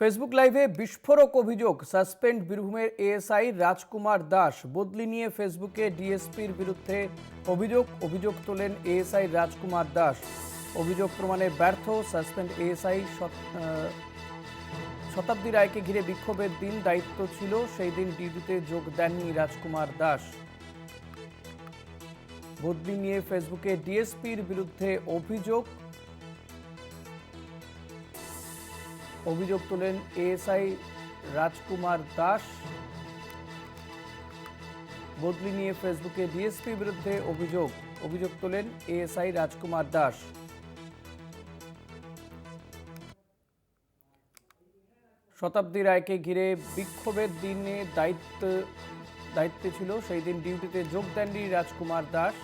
Facebook লাইভে বিস্ফোরক অভিযোগ, সাসপেন্ড বীরভূমের এএসআই রাজকুমার দাস। বদলি নিয়ে ফেসবুকে ডিএসপির বিরুদ্ধে অভিযোগ তোলেন এএসআই রাজকুমার দাস। অভিযোগ প্রমাণে ব্যর্থ সাসপেন্ড এএসআই। শতাব্দী রায়কে ঘিরে বিক্ষোভের দিন দায়িত্ব ছিল, সেই দিন ডিউটিতে যোগ দেননি রাজকুমার দাস। বদলি নিয়ে ফেসবুকে ডিএসপির বিরুদ্ধে অভিযোগ তোলেন এএসআই রাজকুমার দাস। বদলি নিয়ে ফেসবুকে ডিএসপির বিরুদ্ধে অভিযোগ তোলেন এএসআই রাজকুমার দাস। শতাব্দী রায়কে ঘিরে বিক্ষোভের দিনে দায়িত্বে ছিল, সেই দিন ডিউটিতে যোগ দেননি রাজকুমার দাস।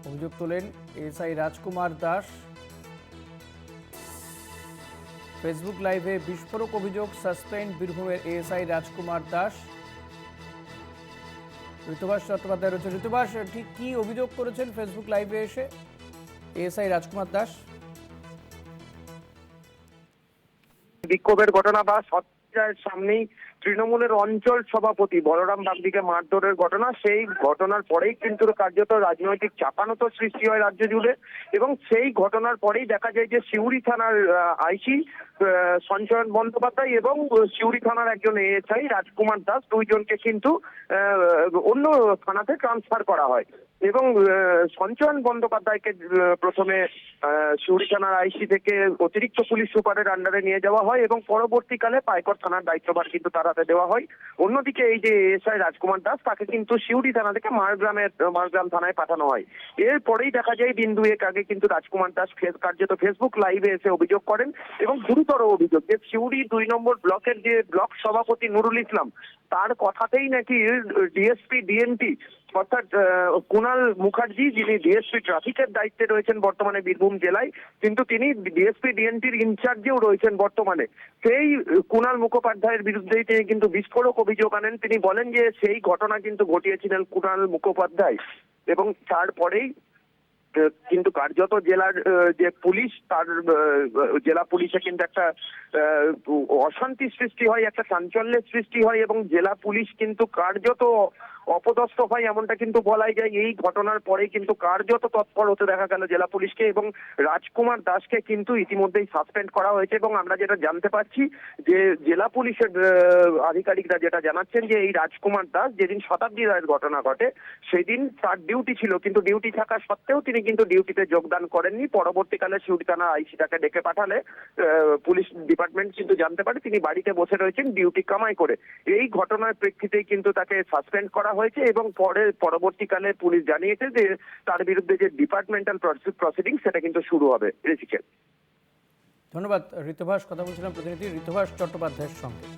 অভিযোগ তোলেন এএসআই রাজকুমার দাস। ফেসবুক লাইভে বিস্ফোরক অভিযোগ, সাসপেন্ড বীরভূমের এএসআই রাজকুমার দাস। ঋতুভাষ চট্টোপাধ্যায় রয়েছে। ঋতুভাষ, ঠিক কি অভিযোগ করেছেন ফেসবুক লাইভে এসে এএসআই রাজকুমার দাস? বিক্ষোভের ঘটনা বা সজ্জার সামনেই তৃণমূলের অঞ্চল সভাপতি বলরাম বাগদিকে মারধরের ঘটনা, সেই ঘটনার পরেই কিন্তু কার্যত রাজনৈতিক চাপানোতর সৃষ্টি হয় রাজ্য জুড়ে। এবং সেই ঘটনার পরেই দেখা যায় যে সিউড়ি থানার আইসি সঞ্চয়ন বন্দ্যোপাধ্যায় এবং সিউড়ি থানার একজন এএসআই রাজকুমার দাস, দুইজনকে কিন্তু অন্য থানাতে ট্রান্সফার করা হয়। এবং সঞ্চয়ন বন্দ্যোপাধ্যায়কে প্রথমে সিউড়ি থানার আইসি থেকে অতিরিক্ত পুলিশ সুপারের আন্ডারে নিয়ে যাওয়া হয় এবং পরবর্তীকালে পাইকর থানার দায়িত্বভার কিন্তু তার হাতে দেওয়া হয়। অন্যদিকে এই যে এসআই রাজকুমার দাস, তাকে কিন্তু সিউড়ি থানা থেকে মারগ্রাম থানায় পাঠানো হয়। এরপরেই দেখা যায় দিন দুয়েক আগে কিন্তু রাজকুমার দাস কার্যত ফেসবুক লাইভে এসে অভিযোগ করেন এবং গুরুতর অভিযোগ যে সিউড়ি 2 নম্বর ব্লকের যে ব্লক সভাপতি নুরুল ইসলাম, তার কথাতেই নাকি ডিএসপি ডিএনটি অর্থাৎ কুণাল মুখার্জি, যিনি ডিএসপি ট্রাফিকের দায়িত্বে রয়েছেন বর্তমানে বীরভূম জেলায়, কিন্তু তিনি ডিএসপি ডিএনটির ইনচার্জেও রয়েছেন বর্তমানে, সেই কুণাল মুখোপাধ্যায়ের বিরুদ্ধেই তিনি কিন্তু বিস্ফোরক অভিযোগ আনেন। তিনি বলেন যে সেই ঘটনা কিন্তু ঘটিয়েছিলেন কুণাল মুখোপাধ্যায় এবং তারপরেই কিন্তু কার্যত জেলার যে পুলিশ, তার জেলা পুলিশে কিন্তু একটা অশান্তি সৃষ্টি হয়, একটা চাঞ্চল্যের সৃষ্টি হয় এবং জেলা পুলিশ কিন্তু কার্যত অপদস্থ হয়, এমনটা কিন্তু বলাই যায়। এই ঘটনার পরে কিন্তু কার্যত তৎপর হতে দেখা গেল জেলা পুলিশকে এবং রাজকুমার দাসকে কিন্তু ইতিমধ্যেই সাসপেন্ড করা হয়েছে। এবং আমরা যেটা জানতে পারছি যে জেলা পুলিশের আধিকারিকরা যেটা জানাচ্ছেন যে এই রাজকুমার দাস যেদিন শতাব্দী রায়ের ঘটনা ঘটে সেদিন তার ডিউটি ছিল, কিন্তু ডিউটি থাকা সত্ত্বেও তিনি কিন্তু ডিউটিতে যোগদান করেননি। পরবর্তীকালে সিউড়ি থানা আইসি তাকে ডেকে পাঠালে পুলিশ ডিপার্টমেন্ট কিন্তু জানতে পারে তিনি বাড়িতে বসে রয়েছেন ডিউটি কামাই করে। এই ঘটনার প্রেক্ষিতেই কিন্তু তাকে সাসপেন্ড করা হয়েছে এবং পরবর্তীকালে পুলিশ জানিয়েছে যে তার বিরুদ্ধে যে ডিপার্টমেন্টাল প্রসিডিং সেটা কিন্তু শুরু হবে। ঋষিকেশ, ধন্যবাদ ঋতুভাষ। কথা বলছিলাম প্রতিনিধি ঋতুভাষ চট্টোপাধ্যায়ের সঙ্গে।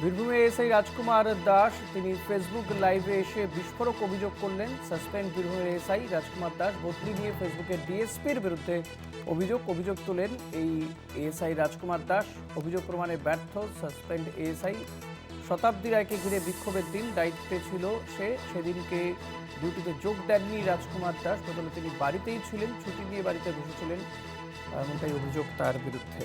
বীরভূমে এসআই রাজকুমার দাস, তিনি ফেসবুক লাইভে এসে বিস্ফোরক অভিযোগ করলেন। সাসপেন্ড বীরভূমের এসআই রাজকুমার দাস। বদলি নিয়ে ফেসবুকে ডিএসপির বিরুদ্ধে অভিযোগ তোলেন এই এসআই রাজকুমার দাস। অভিযোগ প্রমাণে ব্যর্থ সাসপেন্ড এসআই। শতাব্দী রায়কে ঘিরে বিক্ষোভের দিন দায়িত্বে ছিল সেদিনকে ডিউটিতে যোগ দেননি রাজকুমার দাস, বদলে তিনি বাড়িতেই ছিলেন, ছুটি নিয়ে বাড়িতে বসেছিলেন, এমনটাই অভিযোগ তার বিরুদ্ধে।